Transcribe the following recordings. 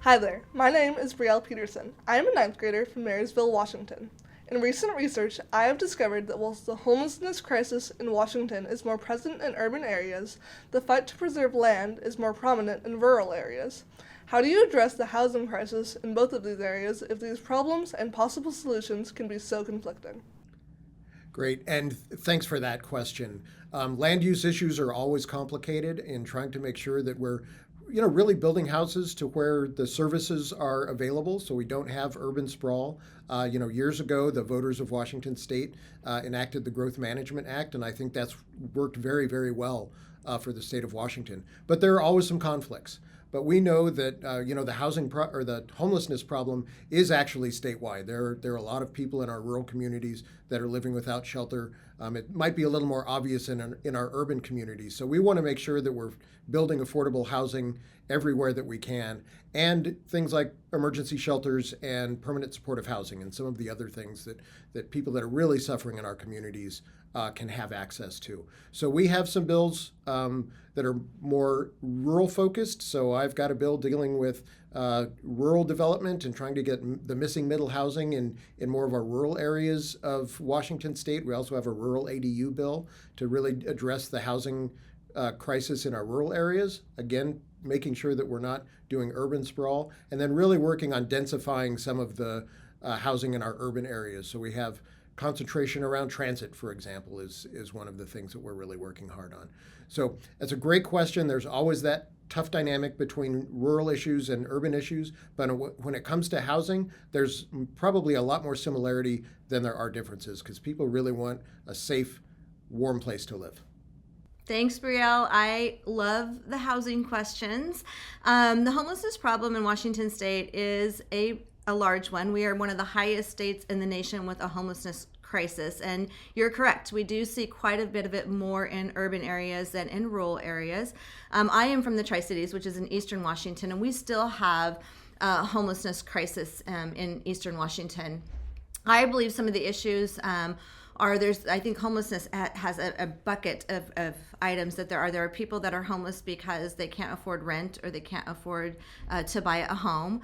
Hi there, my name is Brielle Peterson. I am a ninth grader from Marysville, Washington. In recent research, I have discovered that whilst the homelessness crisis in Washington is more present in urban areas, the fight to preserve land is more prominent in rural areas. How do you address the housing crisis in both of these areas if these problems and possible solutions can be so conflicting? Great, and thanks for that question. Land use issues are always complicated in trying to make sure that we're really building houses to where the services are available so we don't have urban sprawl. Years ago, the voters of Washington State enacted the Growth Management Act, and I think that's worked very, very well for the state of Washington. But there are always some conflicts. But we know that the or the homelessness problem is actually statewide. There are a lot of people in our rural communities that are living without shelter. It might be a little more obvious in our urban communities. So we want to make sure that we're building affordable housing everywhere that we can, and things like emergency shelters and permanent supportive housing, and some of the other things that people that are really suffering in our communities can have access to. So we have some bills that are more rural focused. So I've got a bill dealing with rural development and trying to get the missing middle housing in more of our rural areas of Washington State. We also have a rural ADU bill to really address the housing crisis in our rural areas. Again, making sure that we're not doing urban sprawl, and then really working on densifying some of the housing in our urban areas. So we have concentration around transit, for example, is one of the things that we're really working hard on. So that's a great question. There's always that tough dynamic between rural issues and urban issues, but when it comes to housing, there's probably a lot more similarity than there are differences, because people really want a safe, warm place to live. Thanks, Brielle. I love the housing questions. The homelessness problem in Washington State is a large one. We are one of the highest states in the nation with a homelessness crisis. And you're correct. We do see quite a bit of it more in urban areas than in rural areas. I am from the Tri-Cities, which is in eastern Washington, and we still have a homelessness crisis in eastern Washington. I believe some of the issues I think homelessness has a bucket of items that there are people that are homeless because they can't afford rent, or they can't afford to buy a home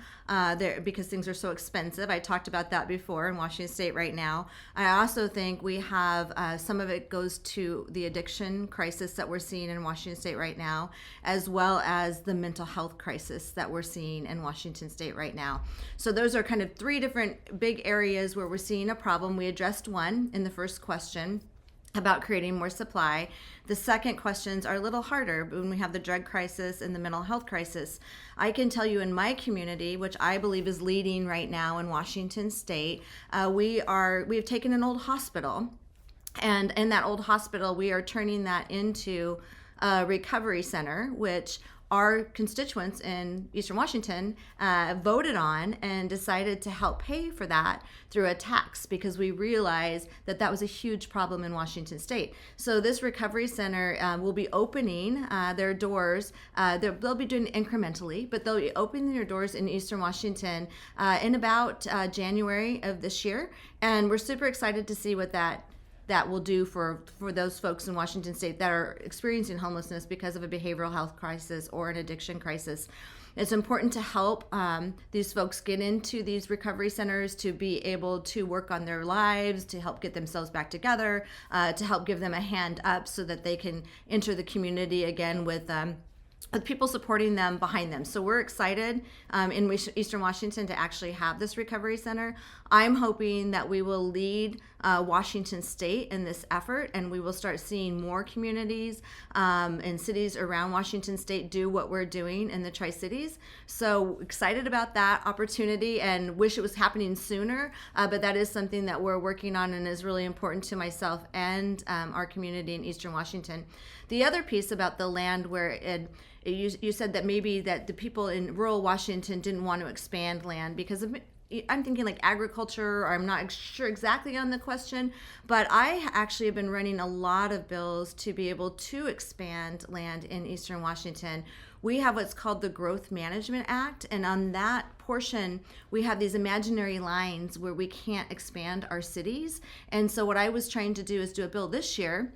because things are so expensive. I talked about that before in Washington State right now. I also think we have some of it goes to the addiction crisis that we're seeing in Washington State right now, as well as the mental health crisis that we're seeing in Washington State right now. So those are kind of three different big areas where we're seeing a problem. We addressed one in the first question about creating more supply. The second questions are a little harder when we have the drug crisis and the mental health crisis. I can tell you in my community, which I believe is leading right now in Washington State, we have taken an old hospital, and in that old hospital we are turning that into a recovery center, which our constituents in Eastern Washington voted on and decided to help pay for that through a tax, because we realized that that was a huge problem in Washington State. So this recovery center will be opening their doors. They'll be doing it incrementally, but they'll be opening their doors in Eastern Washington in about January of this year. And we're super excited to see what that will do for those folks in Washington State that are experiencing homelessness because of a behavioral health crisis or an addiction crisis. It's important to help these folks get into these recovery centers, to be able to work on their lives, to help get themselves back together, to help give them a hand up so that they can enter the community again with people supporting them behind them. So we're excited in Eastern Washington to actually have this recovery center. I'm hoping that we will lead Washington State in this effort, and we will start seeing more communities and cities around Washington State do what we're doing in the Tri-Cities. So excited about that opportunity and wish it was happening sooner, but that is something that we're working on and is really important to myself and our community in Eastern Washington. The other piece about the land where you said that maybe that the people in rural Washington didn't want to expand land because of, I'm thinking like agriculture, or I'm not sure exactly on the question, but I actually have been running a lot of bills to be able to expand land in Eastern Washington. We have what's called the Growth Management Act, and on that portion, we have these imaginary lines where we can't expand our cities. And so what I was trying to do is do a bill this year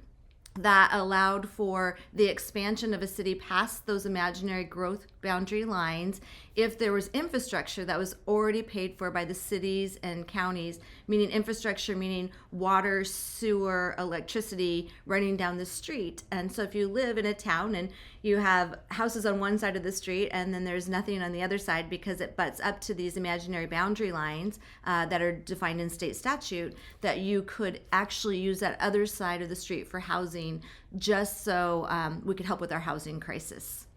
that allowed for the expansion of a city past those imaginary growth boundary lines if there was infrastructure that was already paid for by the cities and counties, meaning infrastructure, meaning water, sewer, electricity running down the street. And so if you live in a town and you have houses on one side of the street and then there's nothing on the other side because it butts up to these imaginary boundary lines that are defined in state statute, that you could actually use that other side of the street for housing, just so we could help with our housing crisis.